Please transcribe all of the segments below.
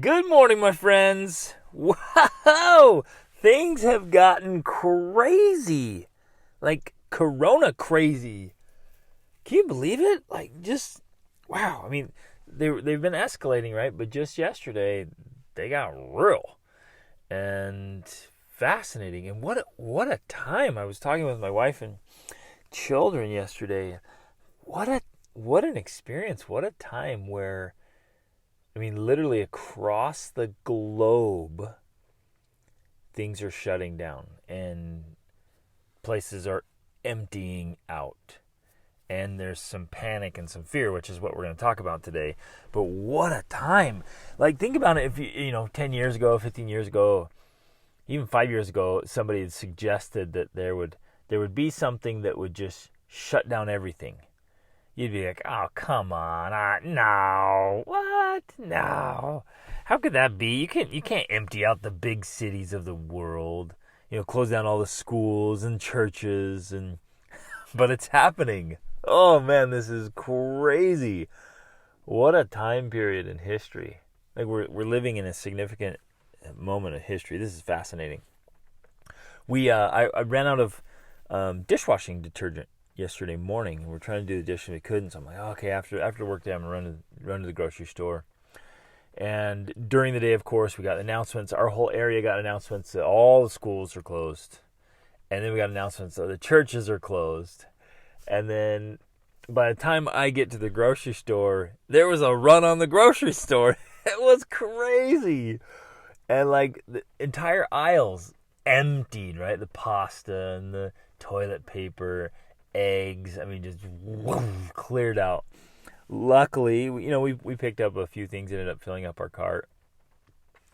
Good morning, my friends. Wow, things have gotten crazy. Like Corona crazy. Can you believe it? Wow. I mean, they've been escalating, right? But just yesterday, they got real and fascinating. And what a time! I was talking with my wife and children yesterday. What an experience! What a time where literally across the globe, things are shutting down and places are emptying out. And there's some panic and some fear, which is what we're going to talk about today. But what a time. Like, think about it. If 10 years ago, 15 years ago, even 5 years ago, somebody had suggested that there would be something that would just shut down everything. You'd be like, oh, come on. No. What? No. How could that be? You can't empty out the big cities of the world. Close down all the schools and churches but it's happening. Oh man, this is crazy. What a time period in history. Like we're living in a significant moment of history. This is fascinating. I ran out of dishwashing detergent yesterday morning, and we're trying to do the dishes, and we couldn't. So I'm like, okay, after work day, I'm gonna run to the grocery store. And during the day, of course, we got announcements. Our whole area got announcements that all the schools are closed, and then we got announcements that the churches are closed. And then by the time I get to the grocery store, there was a run on the grocery store. It was crazy, and like the entire aisles emptied. Right, the pasta and the toilet paper, eggs. Just cleared out. Luckily, we picked up a few things, ended up filling up our cart,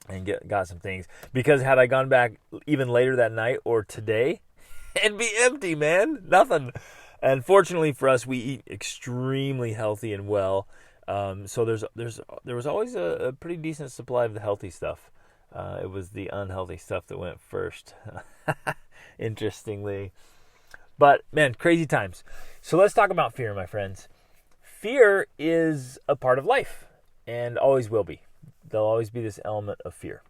and got some things. Because had I gone back even later that night or today, it'd be empty, man. Nothing. And fortunately for us, we eat extremely healthy and well. So there was always a pretty decent supply of the healthy stuff. It was the unhealthy stuff that went first, interestingly. But man, crazy times. So let's talk about fear, my friends. Fear is a part of life and always will be. There'll always be this element of fear.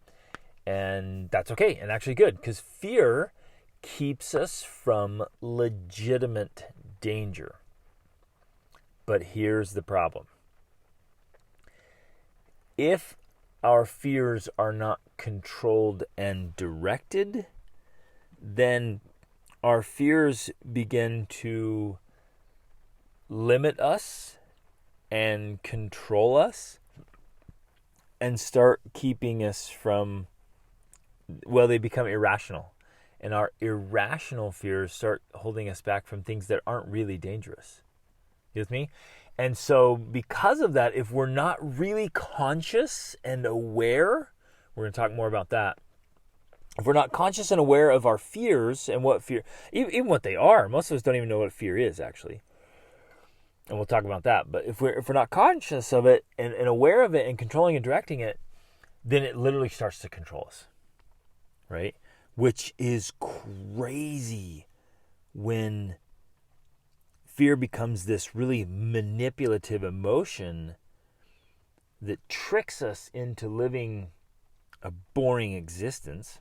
And that's okay and actually good, because fear keeps us from legitimate danger. But here's the problem. If our fears are not controlled and directed, then our fears begin to limit us and control us and start keeping us from, they become irrational. And our irrational fears start holding us back from things that aren't really dangerous. You with me? And so because of that, if we're not really conscious and aware, we're going to talk more about that. If we're not conscious and aware of our fears and what fear, even what they are, most of us don't even know what fear is actually. And we'll talk about that. But if we're not conscious of it and aware of it and controlling and directing it, then it literally starts to control us, right? Which is crazy when fear becomes this really manipulative emotion that tricks us into living a boring existence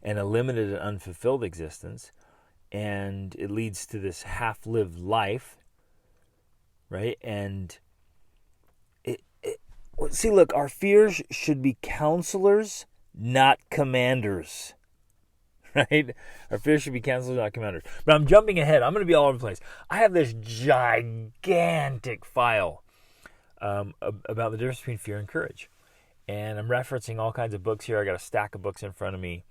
and a limited and unfulfilled existence. And it leads to this half-lived life, right? And look, our fears should be counselors, not commanders, right? Our fears should be counselors, not commanders. But I'm jumping ahead. I'm going to be all over the place. I have this gigantic file about the difference between fear and courage. And I'm referencing all kinds of books here. I got a stack of books in front of me,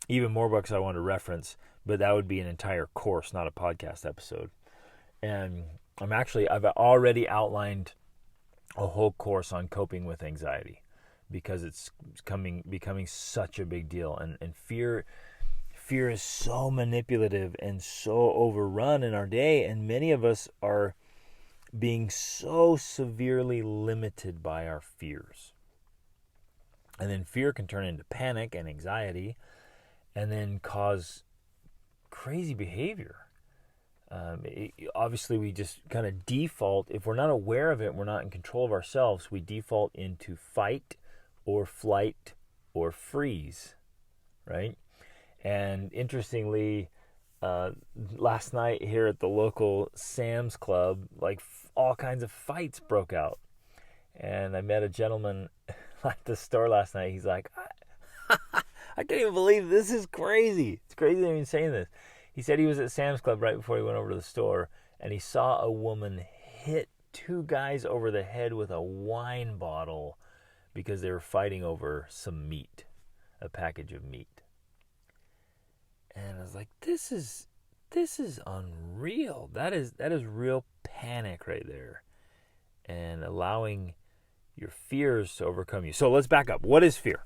even more books I want to reference, but that would be an entire course, not a podcast episode. And I've already outlined a whole course on coping with anxiety, because it's becoming such a big deal. And fear is so manipulative and so overrun in our day, and many of us are being so severely limited by our fears. And then fear can turn into panic and anxiety and then cause crazy behavior. Obviously, we just kind of default. If we're not aware of it, we're not in control of ourselves, we default into fight or flight or freeze, right? And interestingly, last night here at the local Sam's Club, like all kinds of fights broke out. And I met a gentleman at the store last night. He's like, I can't even believe this is crazy. It's crazy that I'm even saying this. He said he was at Sam's Club right before he went over to the store, and he saw a woman hit two guys over the head with a wine bottle because they were fighting over some meat, a package of meat. And I was like, this is unreal. That is real panic right there. And allowing your fears to overcome you. So let's back up. What is fear?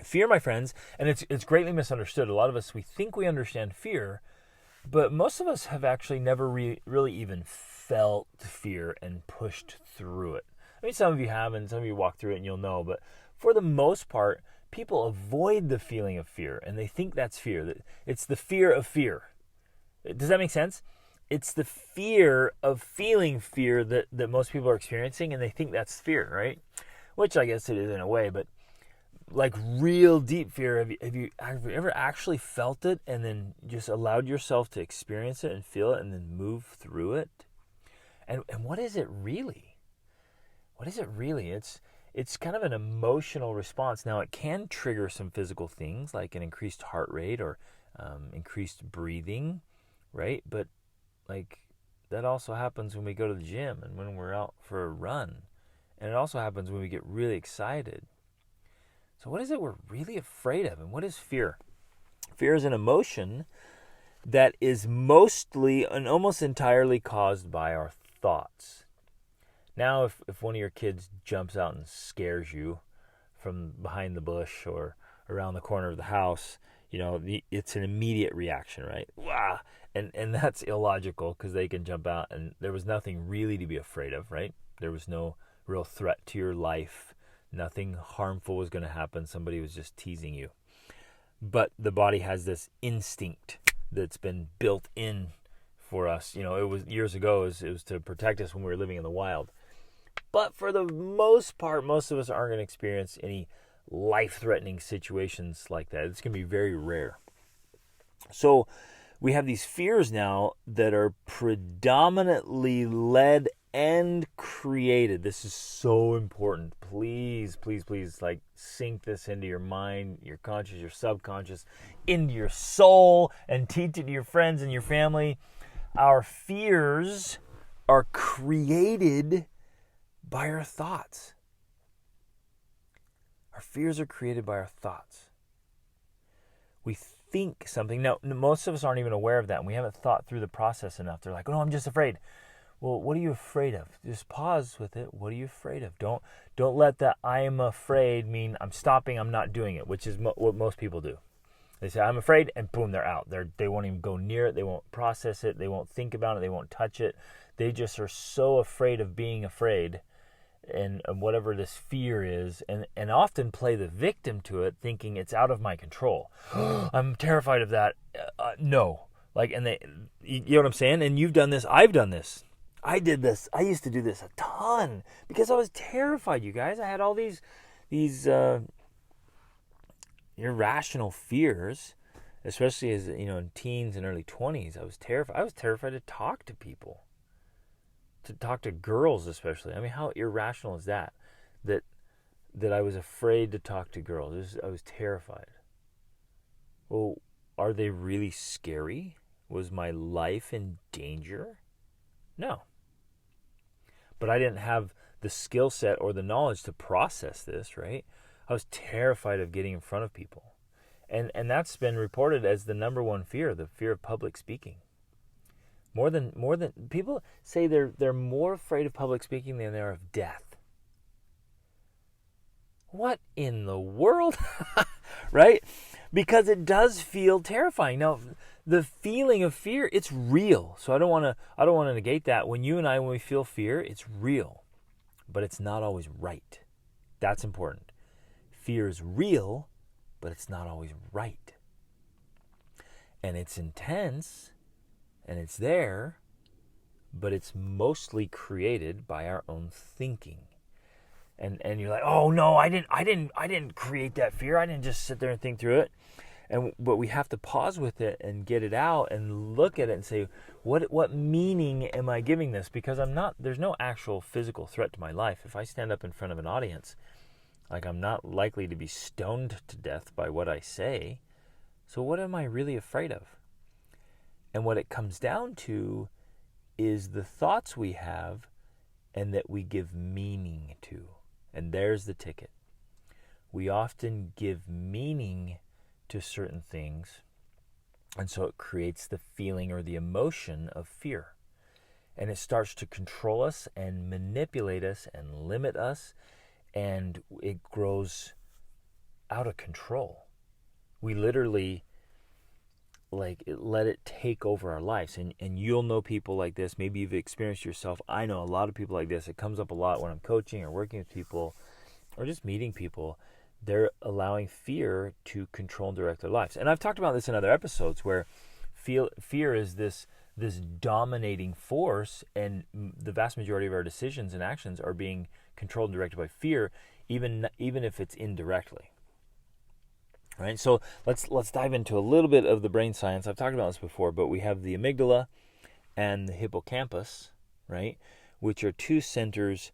Fear, my friends, and it's greatly misunderstood. A lot of us, we think we understand fear, but most of us have actually never really even felt fear and pushed through it. I mean, some of you have, and some of you walk through it and you'll know, but for the most part, people avoid the feeling of fear, and they think that's fear. That it's the fear of fear. Does that make sense? It's the fear of feeling fear that most people are experiencing, and they think that's fear, right? Which I guess it is in a way, but like real deep fear, have you ever actually felt it and then just allowed yourself to experience it and feel it and then move through it? And what is it really? What is it really? It's kind of an emotional response. Now, it can trigger some physical things like an increased heart rate or increased breathing, right? But like that also happens when we go to the gym and when we're out for a run. And it also happens when we get really excited. So what is it we're really afraid of? And what is fear? Fear is an emotion that is mostly and almost entirely caused by our thoughts. Now, if one of your kids jumps out and scares you from behind the bush or around the corner of the house, it's an immediate reaction, right? Wow. And that's illogical because they can jump out and there was nothing really to be afraid of, right? There was no real threat to your life. Nothing harmful was going to happen. Somebody was just teasing you. But the body has this instinct that's been built in for us. It was years ago, it was to protect us when we were living in the wild. But for the most part, most of us aren't going to experience any life-threatening situations like that. It's going to be very rare. So we have these fears now that are predominantly led and created. This is so important. Please, please, please, like sink this into your mind, your conscious, your subconscious, into your soul, and teach it to your friends and your family. Our fears are created by our thoughts. Our fears are created by our thoughts. We think something. Now, most of us aren't even aware of that, and we haven't thought through the process enough. They're like, oh, no, I'm just afraid. Well, what are you afraid of? Just pause with it. What are you afraid of? Don't let that I'm afraid mean I'm stopping, I'm not doing it, which is what most people do. They say, I'm afraid, and boom, they're out. They won't even go near it. They won't process it. They won't think about it. They won't touch it. They just are so afraid of being afraid and whatever this fear is, and often play the victim to it, thinking it's out of my control. I'm terrified of that. No. You know what I'm saying? And you've done this. I've done this. I did this. I used to do this a ton because I was terrified, you guys. I had all these irrational fears, especially as in teens and early 20s. I was terrified. I was terrified to talk to people, to talk to girls especially. I mean, how irrational is that? That I was afraid to talk to girls. I was terrified. Well, are they really scary? Was my life in danger? No. But I didn't have the skill set or the knowledge to process this, right? I was terrified of getting in front of people. And that's been reported as the number one fear, the fear of public speaking. More than people say they're more afraid of public speaking than they are of death. What in the world? Right? Because it does feel terrifying. Now, the feeling of fear, it's real. So I don't want to negate that. When we feel fear, it's real. But it's not always right. That's important. Fear is real, but it's not always right. And it's intense, And it's there, but it's mostly created by our own thinking. And you're like, oh no, I didn't create that fear. I didn't just sit there and think through it. But we have to pause with it and get it out and look at it and say, what meaning am I giving this? Because there's no actual physical threat to my life. If I stand up in front of an audience, like, I'm not likely to be stoned to death by what I say. So what am I really afraid of? And what it comes down to is the thoughts we have and that we give meaning to. And there's the ticket. We often give meaning to certain things, and so it creates the feeling or the emotion of fear. And it starts to control us and manipulate us and limit us, and it grows out of control. We literally let it take over our lives. And you'll know people like this. Maybe you've experienced yourself. I know a lot of people like this. It comes up a lot when I'm coaching or working with people or just meeting people. They're allowing fear to control and direct their lives. And I've talked about this in other episodes where fear is this dominating force, and the vast majority of our decisions and actions are being controlled and directed by fear, even if it's indirectly. Right? So let's dive into a little bit of the brain science. I've talked about this before, but we have the amygdala and the hippocampus, right? Which are two centers.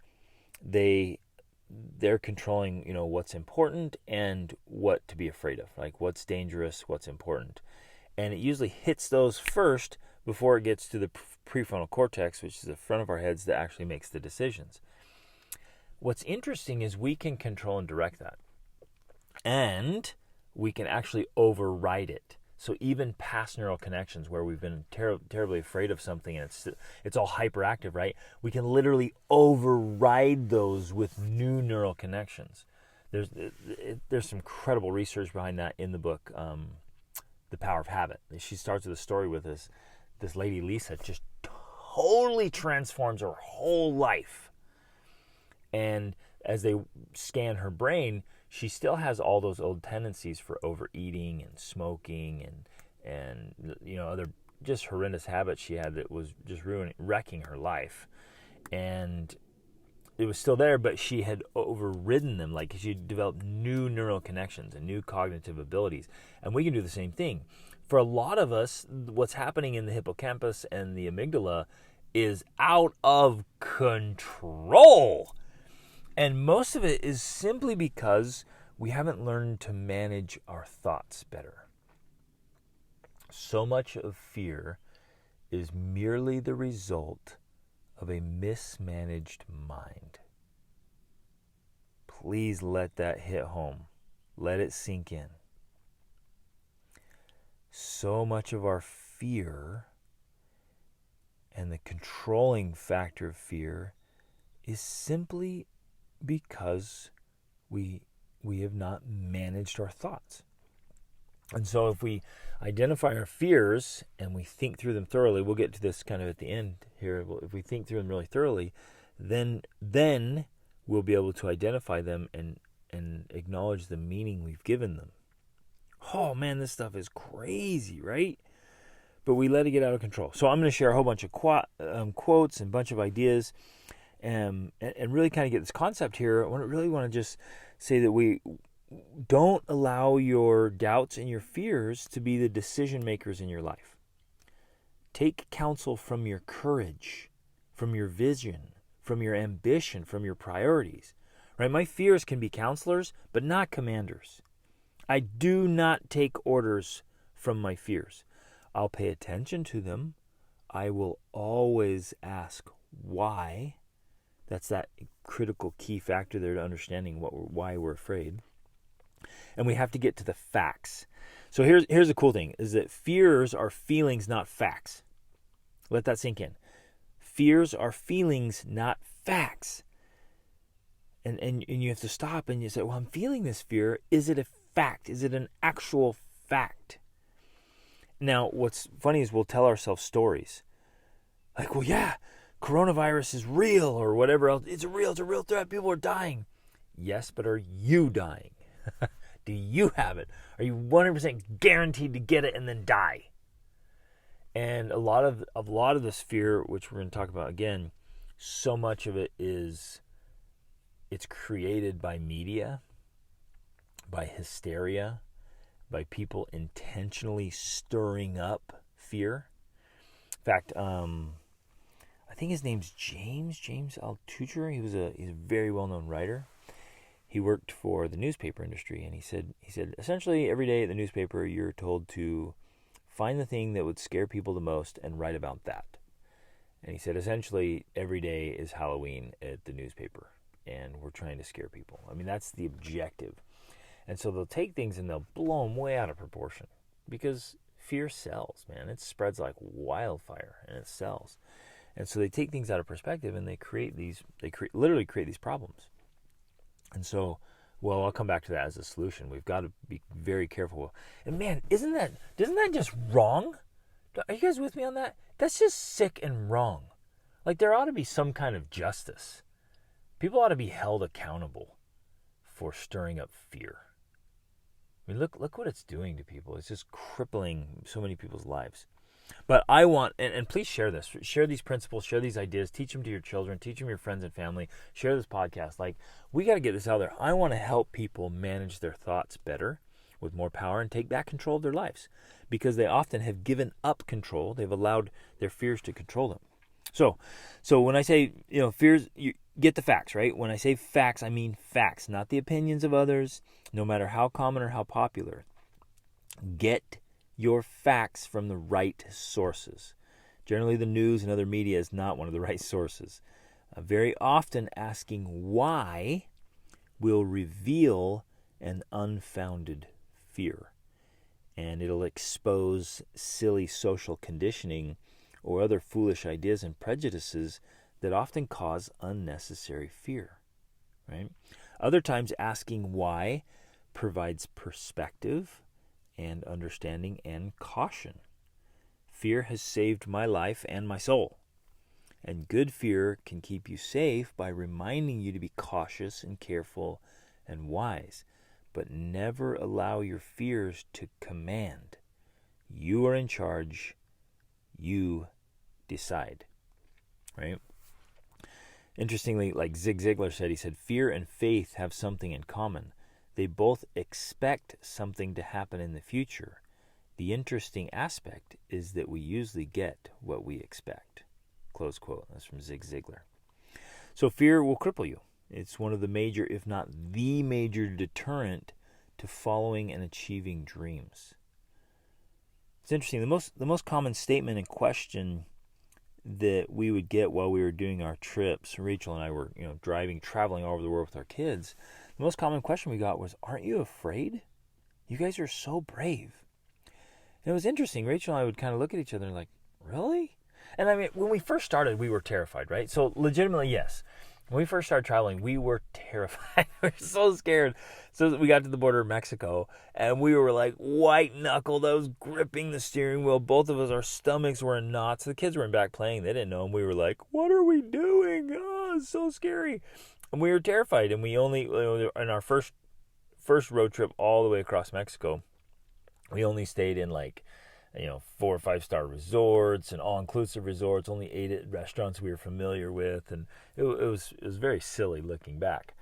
They're controlling, what's important and what to be afraid of, like what's dangerous, what's important. And it usually hits those first before it gets to the prefrontal cortex, which is the front of our heads that actually makes the decisions. What's interesting is we can control and direct that. And we can actually override it. So even past neural connections where we've been terribly afraid of something and it's all hyperactive, right? We can literally override those with new neural connections. There's some incredible research behind that in the book, The Power of Habit. She starts with a story with this lady, Lisa, just totally transforms her whole life. And as they scan her brain, she still has all those old tendencies for overeating and smoking and other just horrendous habits she had that was just wrecking her life. And it was still there, but she had overridden them. Like, she developed new neural connections and new cognitive abilities. And we can do the same thing. For a lot of us, what's happening in the hippocampus and the amygdala is out of control. And most of it is simply because we haven't learned to manage our thoughts better. So much of fear is merely the result of a mismanaged mind. Please let that hit home. Let it sink in. So much of our fear and the controlling factor of fear is simply because we have not managed our thoughts. And so if we identify our fears and we think through them thoroughly, we'll get to this kind of at the end here. If we think through them really thoroughly, then we'll be able to identify them and acknowledge the meaning we've given them. Oh man, this stuff is crazy, right? But we let it get out of control. So I'm going to share a whole bunch of quotes and a bunch of ideas and really kind of get this concept here. I really want to just say that we don't allow your doubts and your fears to be the decision makers in your life. Take counsel from your courage, from your vision, from your ambition, from your priorities. Right? My fears can be counselors, but not commanders. I do not take orders from my fears. I'll pay attention to them. I will always ask why. That's that critical key factor there to understanding why we're afraid. And we have to get to the facts. So here's the cool thing, is that fears are feelings, not facts. Let that sink in. Fears are feelings, not facts. And you have to stop and you say, well, I'm feeling this fear. Is it a fact? Is it an actual fact? Now, what's funny is we'll tell ourselves stories. Like, well, yeah, coronavirus is real or whatever else. It's a real threat. People are dying. Yes, but are you dying? Do you have it? Are you 100% guaranteed to get it and then die? And a lot of this fear, which we're going to talk about again, so much of it is it's created by media, by hysteria, by people intentionally stirring up fear. In fact, I think his name's James Altucher. He's a very well-known writer. He worked for the newspaper industry, and he said essentially every day at the newspaper you're told to find the thing that would scare people the most and write about that. And he said essentially every day is Halloween at the newspaper, and we're trying to scare people. I mean, that's the objective. And so they'll take things and they'll blow them way out of proportion because fear sells, man. It spreads like wildfire, and it sells. And so they take things out of perspective and they literally create these problems. And so, well, I'll come back to that as a solution. We've got to be very careful. And man, doesn't that just wrong? Are you guys with me on that? That's just sick and wrong. Like, there ought to be some kind of justice. People ought to be held accountable for stirring up fear. I mean, look what it's doing to people. It's just crippling so many people's lives. But I want, and please share this. Share these principles, share these ideas, teach them to your children, teach them to your friends and family, share this podcast. Like, we got to get this out there. I want to help people manage their thoughts better with more power and take back control of their lives because they often have given up control. They've allowed their fears to control them. So when I say, fears, you get the facts, right? When I say facts, I mean facts, not the opinions of others, no matter how common or how popular. Get your facts from the right sources. Generally, the news and other media is not one of the right sources. Very often, asking why will reveal an unfounded fear, and it'll expose silly social conditioning or other foolish ideas and prejudices that often cause unnecessary fear, right? Other times, asking why provides perspective and understanding and caution. Fear has saved my life and my soul. And good fear can keep you safe by reminding you to be cautious and careful and wise. But never allow your fears to command. You are in charge. You decide. Right? Interestingly, like Zig Ziglar said, he said, fear and faith have something in common. They both expect something to happen in the future. The interesting aspect is that we usually get what we expect. Close quote. That's from Zig Ziglar. So fear will cripple you. It's one of the major, if not the major deterrent to following and achieving dreams. It's interesting. The most common statement and question that we would get while we were doing our trips, Rachel and I were, traveling all over the world with our kids. The most common question we got was, aren't you afraid? You guys are so brave. And it was interesting. Rachel and I would kind of look at each other and like, really? And I mean, when we first started, we were terrified, right? So legitimately, yes. When we first started traveling, we were terrified. We were so scared. So we got to the border of Mexico, and we were like white-knuckled. I was gripping the steering wheel. Both of us, our stomachs were in knots. The kids were in back playing. They didn't know, and we were like, what are we doing? Oh, it's so scary. And we were terrified, and we only, in our first road trip all the way across Mexico, we only stayed in 4 or 5 star resorts and all-inclusive resorts, only ate at restaurants we were familiar with, and it was very silly looking back.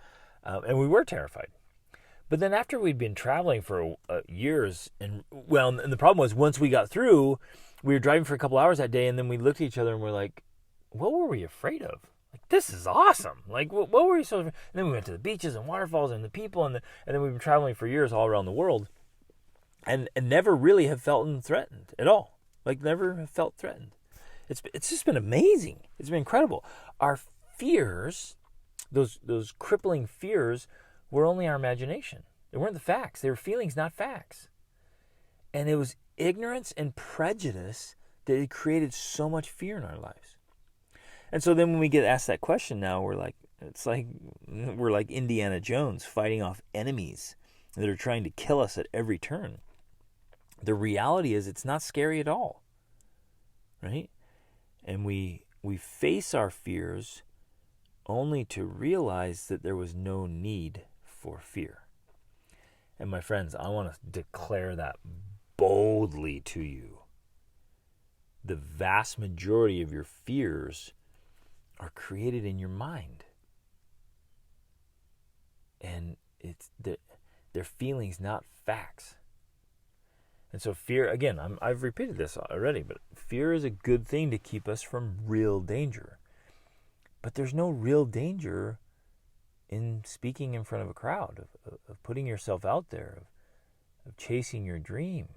And we were terrified. But then after we'd been traveling for years, and the problem was once we got through, we were driving for a couple hours that day, and then we looked at each other and we're like, what were we afraid of? Like, this is awesome. Like, what were we so afraid? And then we went to the beaches and waterfalls and the people, and then we've been traveling for years all around the world. And never really have felt threatened at all. Like, never have felt threatened. It's just been amazing. It's been incredible. Our fears, those crippling fears, were only our imagination. They weren't the facts. They were feelings, not facts. And it was ignorance and prejudice that had created so much fear in our lives. And so then when we get asked that question now, we're like Indiana Jones fighting off enemies that are trying to kill us at every turn. The reality is it's not scary at all, right? And we face our fears only to realize that there was no need for fear. And my friends, I want to declare that boldly to you. the vast majority of your fears are created in your mind. And they're feelings, not facts. And so fear, again, I've repeated this already, but fear is a good thing to keep us from real danger. But there's no real danger in speaking in front of a crowd, of putting yourself out there, of chasing your dream,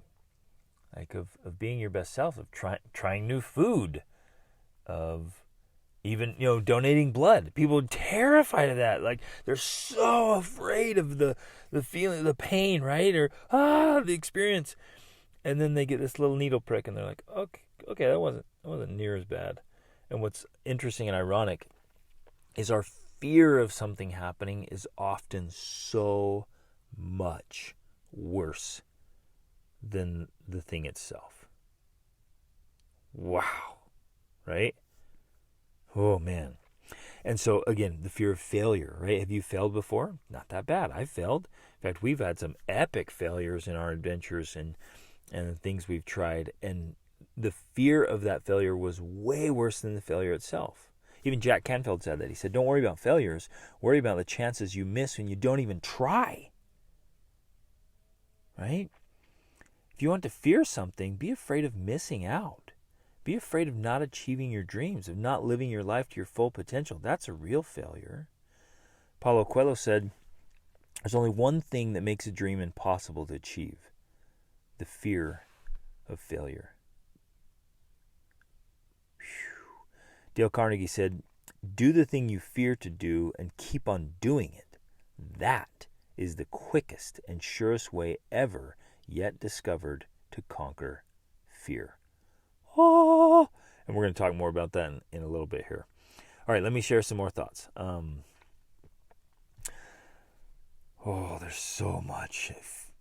like of being your best self, of trying new food, of even, donating blood. People are terrified of that. Like, they're so afraid of the feeling, the pain, right? Or, the experience. And then they get this little needle prick and they're like, okay, that wasn't near as bad. And what's interesting and ironic is our fear of something happening is often so much worse than the thing itself. Wow. Right? Oh, man. And so, again, the fear of failure, right? Have you failed before? Not that bad. I've failed. In fact, we've had some epic failures in our adventures and the things we've tried. And the fear of that failure was way worse than the failure itself. Even Jack Canfield said that. He said, don't worry about failures. Worry about the chances you miss when you don't even try. Right? If you want to fear something, be afraid of missing out. Be afraid of not achieving your dreams, of not living your life to your full potential. That's a real failure. Paulo Coelho said, there's only one thing that makes a dream impossible to achieve: the fear of failure. Whew. Dale Carnegie said, do the thing you fear to do and keep on doing it. That is the quickest and surest way ever yet discovered to conquer fear. Oh, and we're going to talk more about that in a little bit here. All right, let me share some more thoughts. There's so much.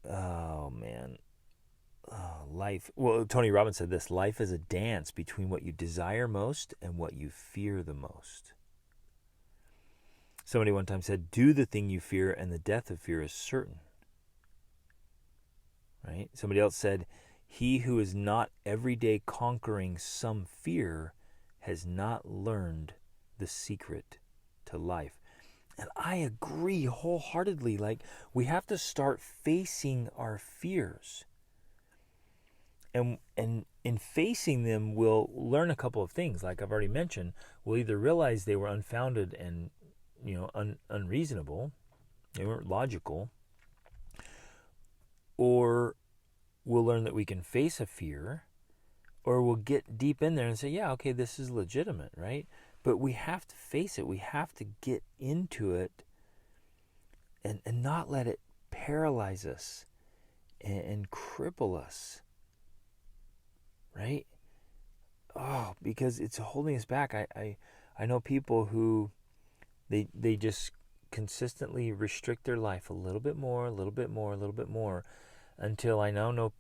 Oh, man. Life. Well, Tony Robbins said this: life is a dance between what you desire most and what you fear the most. Somebody one time said, do the thing you fear and the death of fear is certain. Right? Somebody else said, he who is not every day conquering some fear has not learned the secret to life. And I agree wholeheartedly. Like, we have to start facing our fears. And in facing them, we'll learn a couple of things. Like I've already mentioned, we'll either realize they were unfounded and, unreasonable, they weren't logical, or we'll learn that we can face a fear, or we'll get deep in there and say, yeah, okay, this is legitimate, right? But we have to face it. We have to get into it and not let it paralyze us and cripple us, right? Oh, because it's holding us back. I know people who they just consistently restrict their life a little bit more, until I now know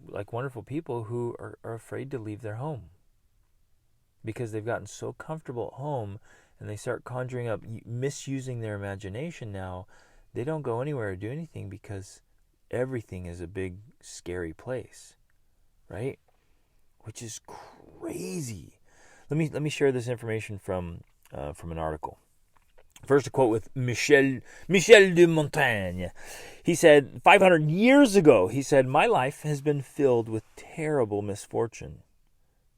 like wonderful people who are afraid to leave their home because they've gotten so comfortable at home, and they start conjuring up, misusing their imagination. Now they don't go anywhere or do anything because everything is a big scary place, right? Which is crazy. Let me share this information from an article. First, a quote with Michel de Montaigne. He said, 500 years ago, he said, my life has been filled with terrible misfortune,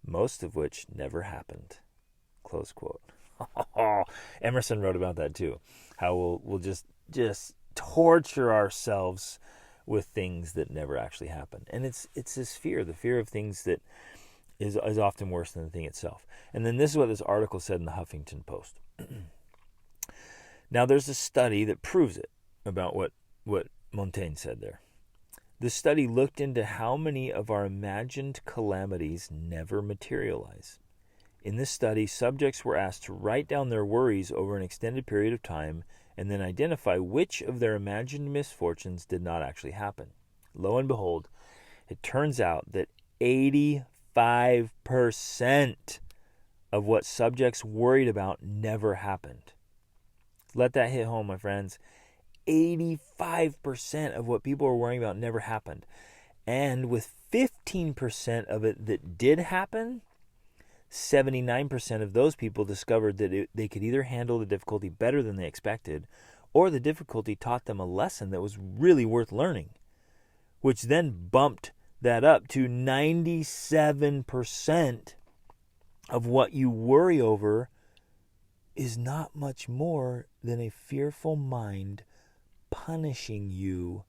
most of which never happened. Close quote. Emerson wrote about that too. How we'll just torture ourselves with things that never actually happen. And it's this fear, the fear of things that is often worse than the thing itself. And then this is what this article said in the Huffington Post. Now, there's a study that proves it, about what Montaigne said there. The study looked into how many of our imagined calamities never materialize. In this study, subjects were asked to write down their worries over an extended period of time and then identify which of their imagined misfortunes did not actually happen. Lo and behold, it turns out that 85% of what subjects worried about never happened. Let that hit home, my friends. 85% of what people were worrying about never happened. And with 15% of it that did happen, 79% of those people discovered that they could either handle the difficulty better than they expected, or the difficulty taught them a lesson that was really worth learning, which then bumped that up to 97% of what you worry over is not much more than a fearful mind punishing you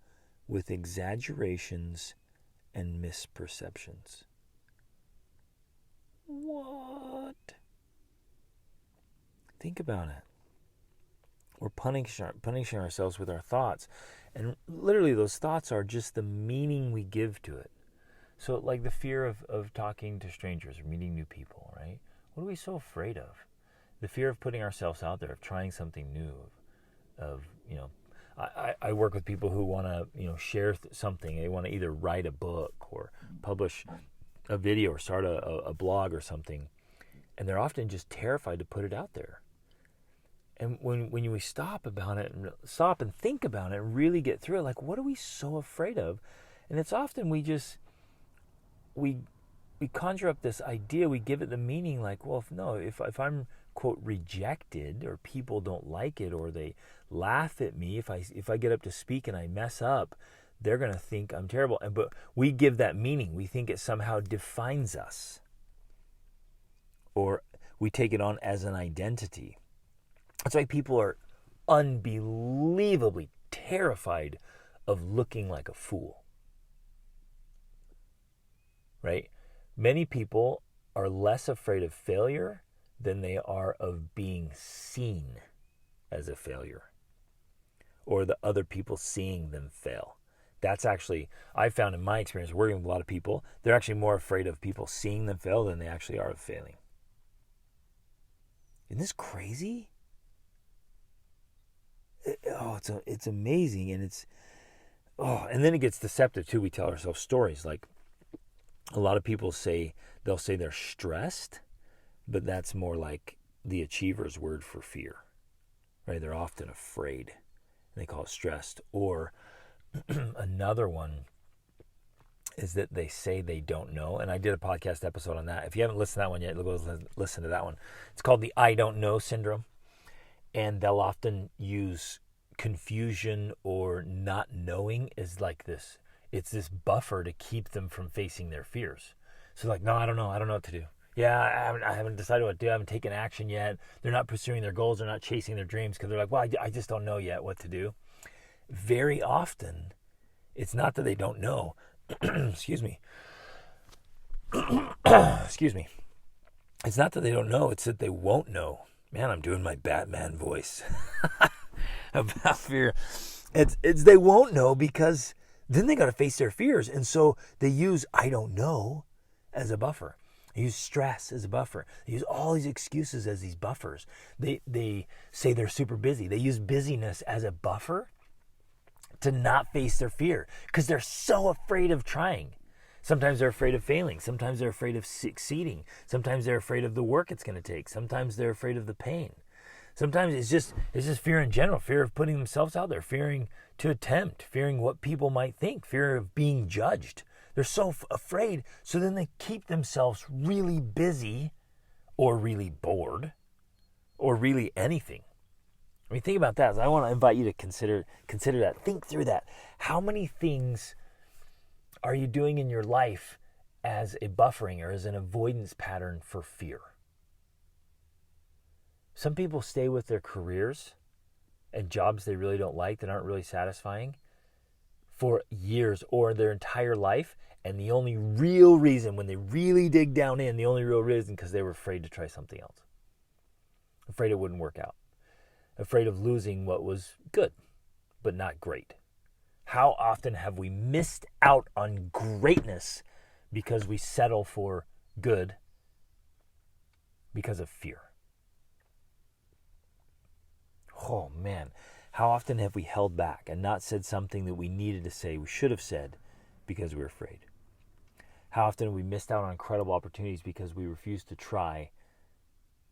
with exaggerations and misperceptions. What? Think about it. We're punishing ourselves with our thoughts. And literally those thoughts are just the meaning we give to it. So like the fear of talking to strangers or meeting new people, right? What are we so afraid of? The fear of putting ourselves out there, of trying something new, I work with people who want to, share something. They want to either write a book or publish a video or start a blog or something. And they're often just terrified to put it out there. And when we stop and think about it and really get through it, like, what are we so afraid of? And it's often we conjure up this idea, we give it the meaning like, well, if I'm, quote, rejected, or people don't like it, or they laugh at me, if I get up to speak and I mess up, they're going to think I'm terrible. But we give that meaning. We think it somehow defines us. Or we take it on as an identity. That's why people are unbelievably terrified of looking like a fool. Right? Many people are less afraid of failure than they are of being seen as a failure, or the other people seeing them fail. That's actually, I found in my experience working with a lot of people, they're actually more afraid of people seeing them fail than they actually are of failing. Isn't this crazy? It's amazing, and and then it gets deceptive too. We tell ourselves stories. Like, a lot of people they'll say they're stressed, but that's more like the achiever's word for fear, right? They're often afraid, and they call it stressed. Or another one is that they say they don't know. And I did a podcast episode on that. If you haven't listened to that one yet, go listen to that one. It's called the I don't know syndrome. And they'll often use confusion or not knowing as like this. It's this buffer to keep them from facing their fears. So like, no, I don't know what to do. Yeah, I haven't decided what to do. I haven't taken action yet. They're not pursuing their goals. They're not chasing their dreams because they're like, well, I just don't know yet what to do. Very often, it's not that they don't know. Excuse me. Excuse me. It's not that they don't know. It's that they won't know. Man, I'm doing my Batman voice about fear. It's they won't know because then they got to face their fears. And so they use I don't know as a buffer. They use stress as a buffer. They use all these excuses as these buffers. They say they're super busy. They use busyness as a buffer to not face their fear because they're so afraid of trying. Sometimes they're afraid of failing. Sometimes they're afraid of succeeding. Sometimes they're afraid of the work it's going to take. Sometimes they're afraid of the pain. Sometimes it's just fear in general, fear of putting themselves out there, fearing to attempt, fearing what people might think, fear of being judged. They're so afraid, so then they keep themselves really busy or really bored or really anything. I mean, think about that. I want to invite you to consider that. Think through that. How many things are you doing in your life as a buffering or as an avoidance pattern for fear? Some people stay with their careers and jobs they really don't like, that aren't really satisfying, for years or their entire life. And the only real reason, when they really dig down in, the only real reason, because they were afraid to try something else. Afraid it wouldn't work out. Afraid of losing what was good, but not great. How often have we missed out on greatness because we settle for good because of fear? Oh man, how often have we held back and not said something that we needed to say, we should have said, because we were afraid? How often have we missed out on incredible opportunities because we refused to try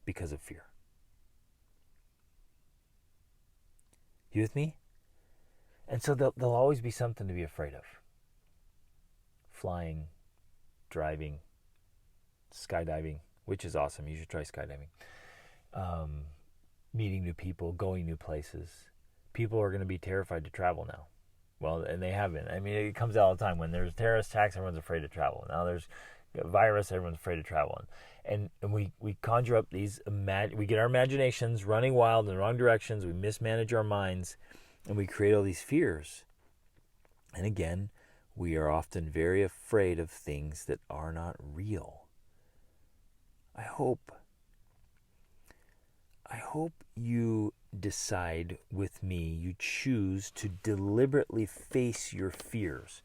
because of fear? You with me? And so there'll always be something to be afraid of. Flying, driving, skydiving, which is awesome. You should try skydiving. Meeting new people, going new places. People are going to be terrified to travel now. Well, and they have been. I mean, it comes out all the time. When there's terrorist attacks, everyone's afraid to travel. Now there's a virus, everyone's afraid to travel. And we conjure up these, we get our imaginations running wild in the wrong directions. We mismanage our minds, and we create all these fears. And again, we are often very afraid of things that are not real. I hope you decide with me, you choose to deliberately face your fears.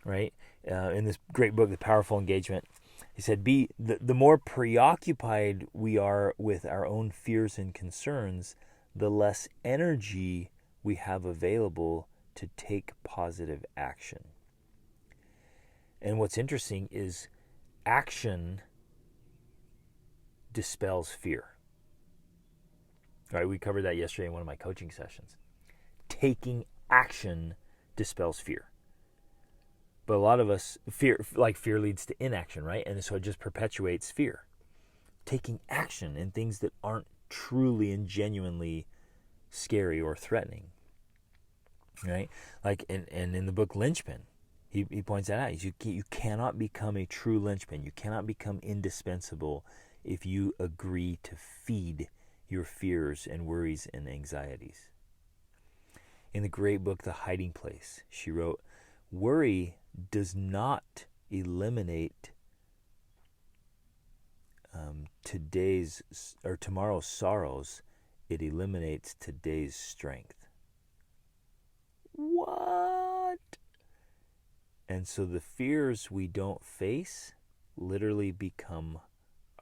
Right? In this great book, The Powerful Engagement, he said, the more preoccupied we are with our own fears and concerns, the less energy we have available to take positive action. And what's interesting is action dispels fear. All right, we covered that yesterday in one of my coaching sessions. Taking action dispels fear. But a lot of us, fear leads to inaction, right? And so it just perpetuates fear. Taking action in things that aren't truly and genuinely scary or threatening, right? Like, and in the book Linchpin, he points that out. You cannot become a true linchpin. You cannot become indispensable if you agree to feed your fears and worries and anxieties. In the great book, The Hiding Place, she wrote, worry does not eliminate today's or tomorrow's sorrows. It eliminates today's strength. What? And so the fears we don't face literally become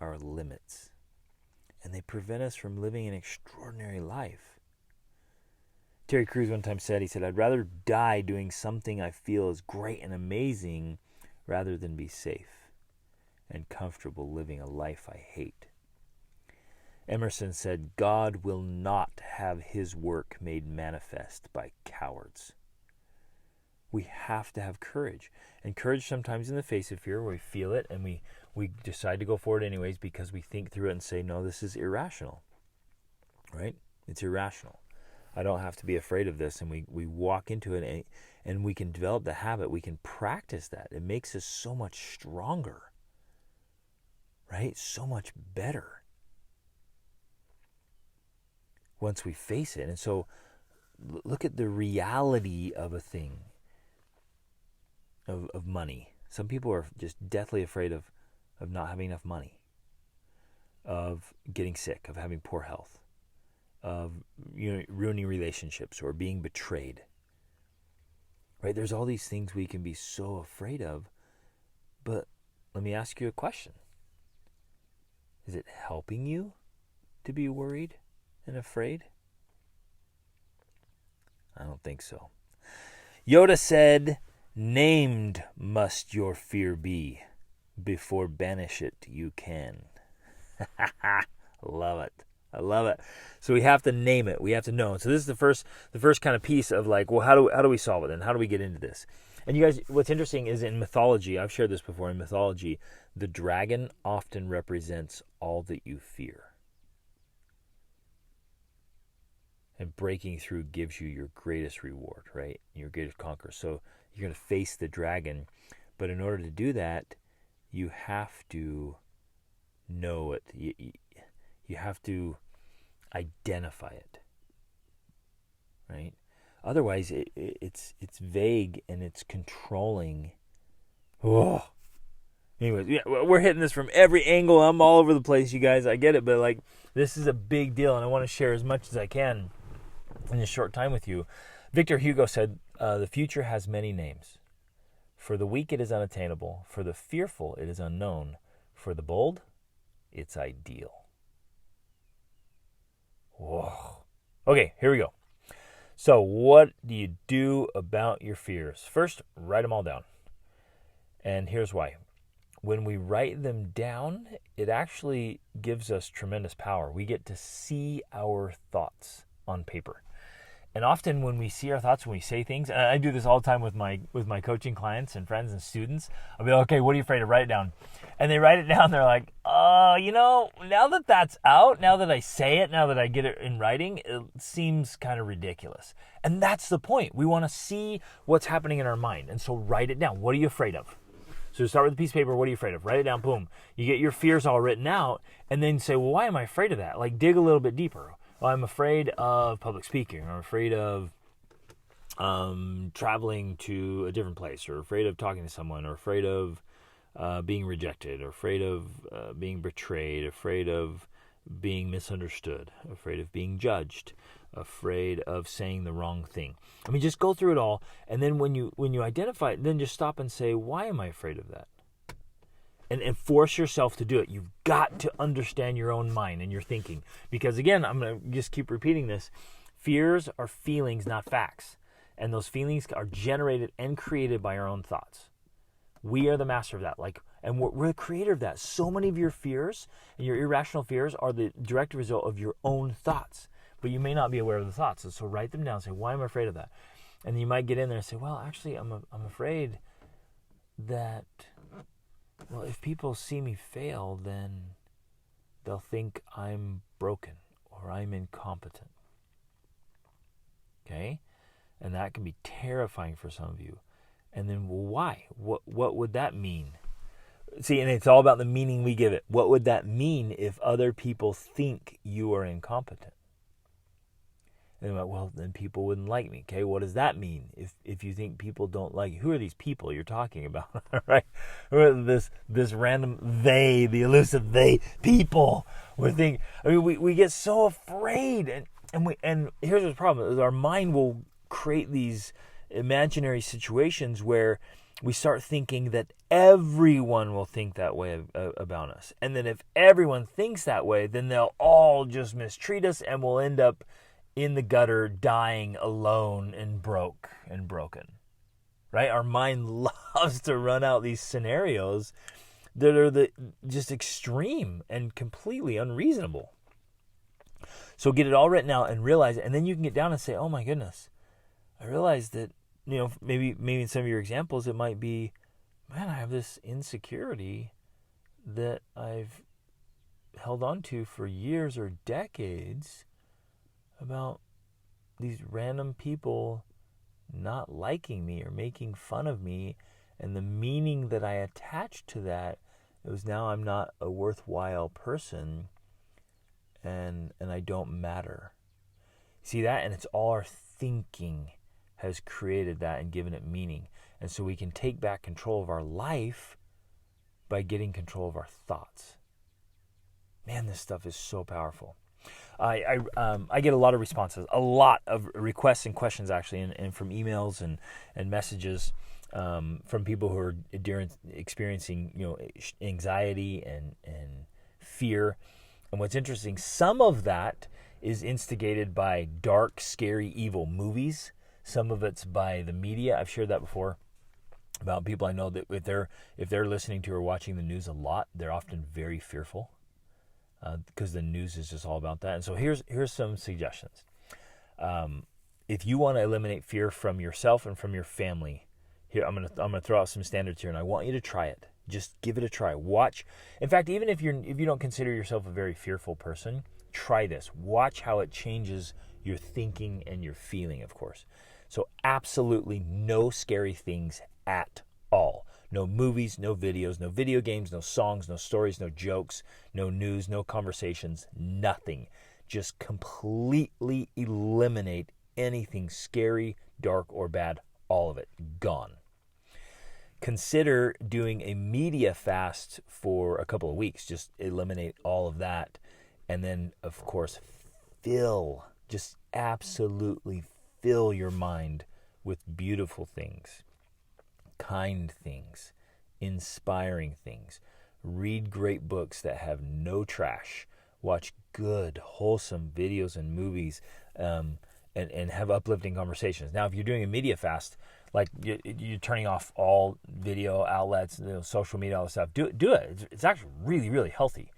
our limits. And they prevent us from living an extraordinary life. Terry Crews one time said, I'd rather die doing something I feel is great and amazing rather than be safe and comfortable living a life I hate. Emerson said, God will not have his work made manifest by cowards. We have to have courage. And courage sometimes in the face of fear, where we feel it and we decide to go forward anyways because we think through it and say, no, this is irrational. Right? It's irrational. I don't have to be afraid of this. And we walk into it and we can develop the habit. We can practice that. It makes us so much stronger. Right? So much better. Once we face it. And so look at the reality of a thing, of money. Some people are just deathly afraid of not having enough money, of getting sick, of having poor health, of ruining relationships or being betrayed. Right? There's all these things we can be so afraid of. But let me ask you a question. Is it helping you to be worried and afraid? I don't think so. Yoda said, named must your fear be, before banish it you can. Love it. I love it. So we have to name it. We have to know. So this is the first kind of piece of like, well, how do we solve it and how do we get into this? And you guys, what's interesting is in mythology, I've shared this before, in mythology, the dragon often represents all that you fear. And breaking through gives you your greatest reward, right? Your greatest conqueror. So you're going to face the dragon. But in order to do that, you have to know it. You have to identify it, right? Otherwise, it's vague and it's controlling. Oh. Anyways, yeah, we're hitting this from every angle. I'm all over the place, you guys. I get it, but like this is a big deal, and I want to share as much as I can in this short time with you. Victor Hugo said, the future has many names. For the weak, it is unattainable. For the fearful, it is unknown. For the bold, it's ideal. Whoa. Okay, here we go. So what do you do about your fears? First, write them all down. And here's why. When we write them down, it actually gives us tremendous power. We get to see our thoughts on paper. And often when we see our thoughts, when we say things, and I do this all the time with my coaching clients and friends and students, I'll be like, okay, what are you afraid of? Write it down. And they write it down. They're like, now that that's out, now that I say it, now that I get it in writing, it seems kind of ridiculous. And that's the point. We want to see what's happening in our mind. And so write it down. What are you afraid of? So start with a piece of paper. What are you afraid of? Write it down. Boom. You get your fears all written out, and then say, well, why am I afraid of that? Like, dig a little bit deeper. Well, I'm afraid of public speaking. I'm afraid of traveling to a different place, or afraid of talking to someone, or afraid of being rejected, or afraid of being betrayed, afraid of being misunderstood, afraid of being judged, afraid of saying the wrong thing. I mean, just go through it all, and then when you identify it, then just stop and say, why am I afraid of that? And force yourself to do it. You've got to understand your own mind and your thinking. Because again, I'm going to just keep repeating this. Fears are feelings, not facts. And those feelings are generated and created by our own thoughts. We are the master of that. And we're the creator of that. So many of your fears and your irrational fears are the direct result of your own thoughts. But you may not be aware of the thoughts. So write them down. Say, why am I afraid of that? And you might get in there and say, well, actually, I'm afraid that... well, if people see me fail, then they'll think I'm broken or I'm incompetent. Okay? And that can be terrifying for some of you. And then, well, why? What would that mean? See, and it's all about the meaning we give it. What would that mean if other people think you are incompetent? And they went, well, then people wouldn't like me. Okay, what does that mean? If you think people don't like you, who are these people you're talking about? Right? Who are this random they, the elusive they people? We get so afraid, and here's the problem: is our mind will create these imaginary situations where we start thinking that everyone will think that way about us, and then if everyone thinks that way, then they'll all just mistreat us, and we'll end up in the gutter, dying alone and broken, right? Our mind loves to run out these scenarios that are just extreme and completely unreasonable. So get it all written out and realize it, and then you can get down and say, oh my goodness, I realized that, maybe in some of your examples, it might be, man, I have this insecurity that I've held on to for years or decades, about these random people not liking me or making fun of me, and the meaning that I attached to that is now I'm not a worthwhile person, and I don't matter. See that? And it's all our thinking has created that and given it meaning. And so we can take back control of our life by getting control of our thoughts. Man, this stuff is so powerful. I get a lot of responses, a lot of requests and questions actually, and from emails and messages from people who are experiencing anxiety and fear. And what's interesting, some of that is instigated by dark, scary, evil movies. Some of it's by the media. I've shared that before about people I know that if they're listening to or watching the news a lot, they're often very fearful. Because the news is just all about that. And so here's some suggestions. If you want to eliminate fear from yourself and from your family, here I'm gonna throw out some standards here, and I want you to try it. Just give it a try. Watch. In fact, even if you don't consider yourself a very fearful person, try this. Watch how it changes your thinking and your feeling, of course. So absolutely no scary things at all. No movies, no videos, no video games, no songs, no stories, no jokes, no news, no conversations, nothing. Just completely eliminate anything scary, dark, or bad. All of it. Gone. Consider doing a media fast for a couple of weeks. Just eliminate all of that. And then, of course, just absolutely fill your mind with beautiful things. Kind things, inspiring things. Read great books that have no trash. Watch good, wholesome videos and movies, and have uplifting conversations. Now, if you're doing a media fast, like you're turning off all video outlets, social media, all that stuff, do it. It's actually really, really healthy.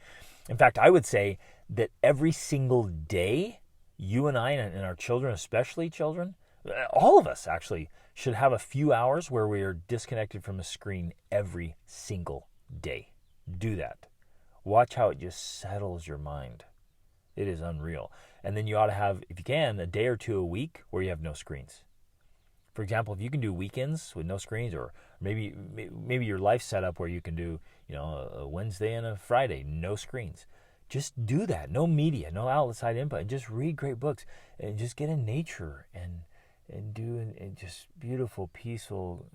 In fact, I would say that every single day you and I and our children, especially children, all of us actually, should have a few hours where we are disconnected from a screen every single day. Do that. Watch how it just settles your mind. It is unreal. And then you ought to have, if you can, a day or two a week where you have no screens. For example, if you can do weekends with no screens, or maybe your life's set up where you can do, a Wednesday and a Friday, no screens. Just do that. No media, no outside input, and just read great books and just get in nature and do just beautiful, peaceful,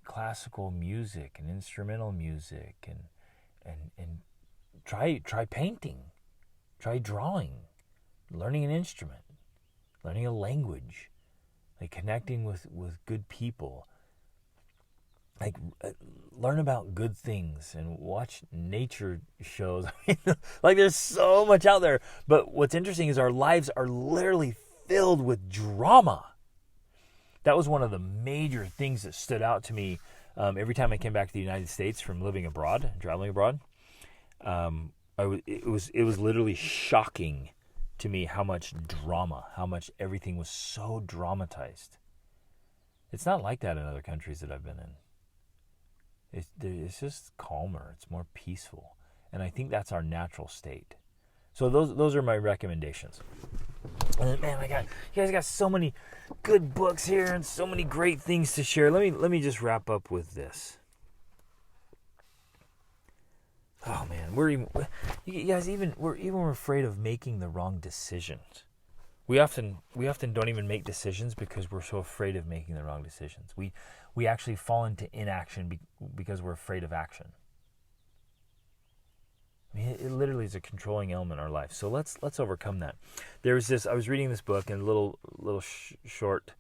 classical music and instrumental music and try painting, try drawing, learning an instrument, learning a language, like connecting with good people, like learn about good things and watch nature shows. Like there's so much out there. But what's interesting is our lives are literally filled with drama. That was one of the major things that stood out to me every time I came back to the United States from living abroad, traveling abroad. It was literally shocking to me how much drama, how much everything was so dramatized. It's not like that in other countries that I've been in. It's just calmer. It's more peaceful, and I think that's our natural state. So those are my recommendations. And man, you guys got so many good books here and so many great things to share. Let me just wrap up with this. Oh man, we're afraid of making the wrong decisions. We often don't even make decisions because we're so afraid of making the wrong decisions. We actually fall into inaction because we're afraid of action. I mean, it literally is a controlling element in our life. So let's overcome that. I was reading this book and a little short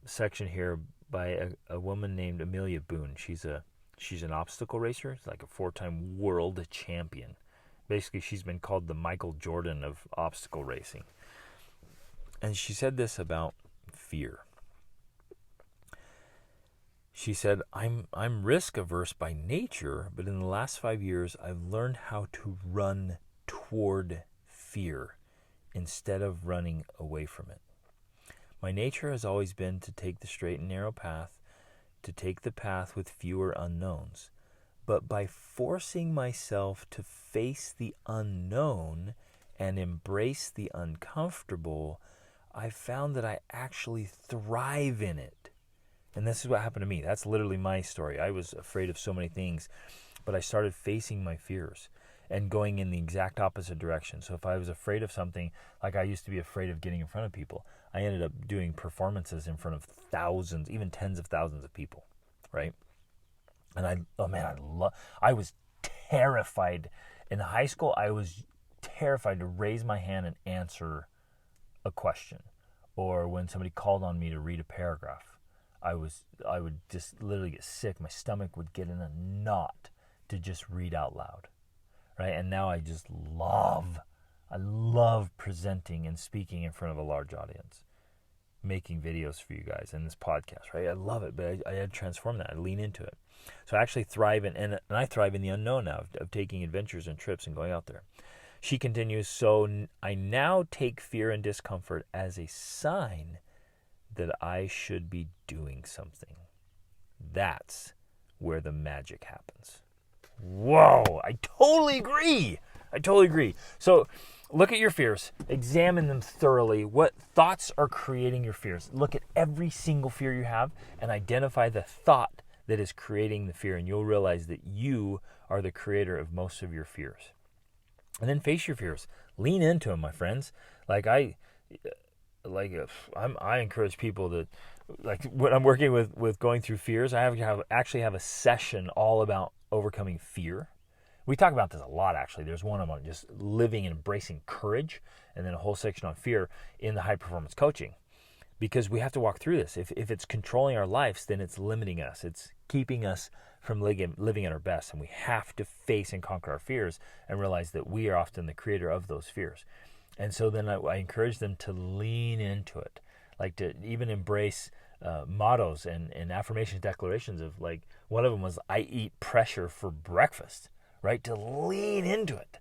section here by a woman named Amelia Boone. She's an obstacle racer. It's like a 4-time world champion. Basically, she's been called the Michael Jordan of obstacle racing. And she said this about fear. She said, I'm risk averse by nature, but in the last 5 years, I've learned how to run toward fear instead of running away from it. My nature has always been to take the straight and narrow path, to take the path with fewer unknowns. But by forcing myself to face the unknown and embrace the uncomfortable, I found that I actually thrive in it. And this is what happened to me. That's literally my story. I was afraid of so many things, but I started facing my fears and going in the exact opposite direction. So if I was afraid of something, like I used to be afraid of getting in front of people, I ended up doing performances in front of thousands, even tens of thousands of people, right? And I was terrified. In high school, I was terrified to raise my hand and answer a question, or when somebody called on me to read a paragraph, I would just literally get sick. My stomach would get in a knot to just read out loud, right? And now I love presenting and speaking in front of a large audience, making videos for you guys and this podcast, right? I love it, but I had to transform that. I lean into it. So I actually thrive and I thrive in the unknown now of taking adventures and trips and going out there. She continues, so I now take fear and discomfort as a sign that I should be doing something. That's where the magic happens. Whoa, I totally agree. So look at your fears. Examine them thoroughly. What thoughts are creating your fears? Look at every single fear you have and identify the thought that is creating the fear, and you'll realize that you are the creator of most of your fears. And then face your fears. Lean into them, my friends. I encourage people that, like when I'm working with going through fears, I actually have a session all about overcoming fear. We talk about this a lot, actually. There's one on just living and embracing courage, and then a whole section on fear in the high performance coaching. Because we have to walk through this. If it's controlling our lives, then it's limiting us. It's keeping us from living at our best. And we have to face and conquer our fears and realize that we are often the creator of those fears. And so then I encourage them to lean into it, like to even embrace mottos and affirmation declarations of, like, one of them was, I eat pressure for breakfast, right? To lean into it.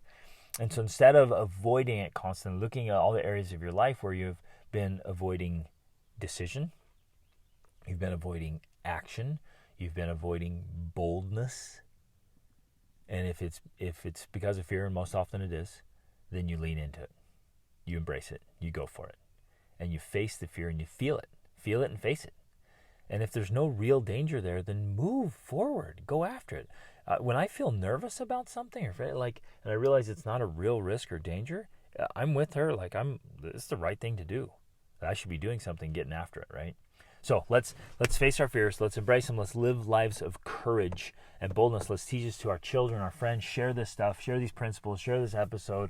And so instead of avoiding it constantly, looking at all the areas of your life where you've been avoiding decision, you've been avoiding action, you've been avoiding boldness. And if it's because of fear, and most often it is, then you lean into it. You embrace it. You go for it. And you face the fear and you feel it. Feel it and face it. And if there's no real danger there, then move forward. Go after it. When I feel nervous about something, or and I realize it's not a real risk or danger, I'm with her. It's the right thing to do. I should be doing something, getting after it, right? So let's face our fears. Let's embrace them. Let's live lives of courage and boldness. Let's teach this to our children, our friends. Share this stuff. Share these principles. Share this episode.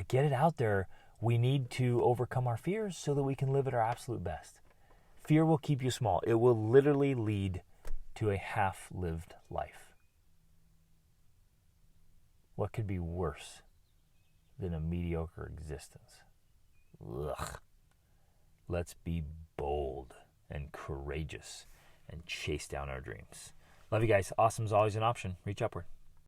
Get it out there. We need to overcome our fears so that we can live at our absolute best. Fear will keep you small. It will literally lead to a half-lived life. What could be worse than a mediocre existence? Ugh. Let's be bold and courageous and chase down our dreams. Love you guys. Awesome is always an option. Reach upward.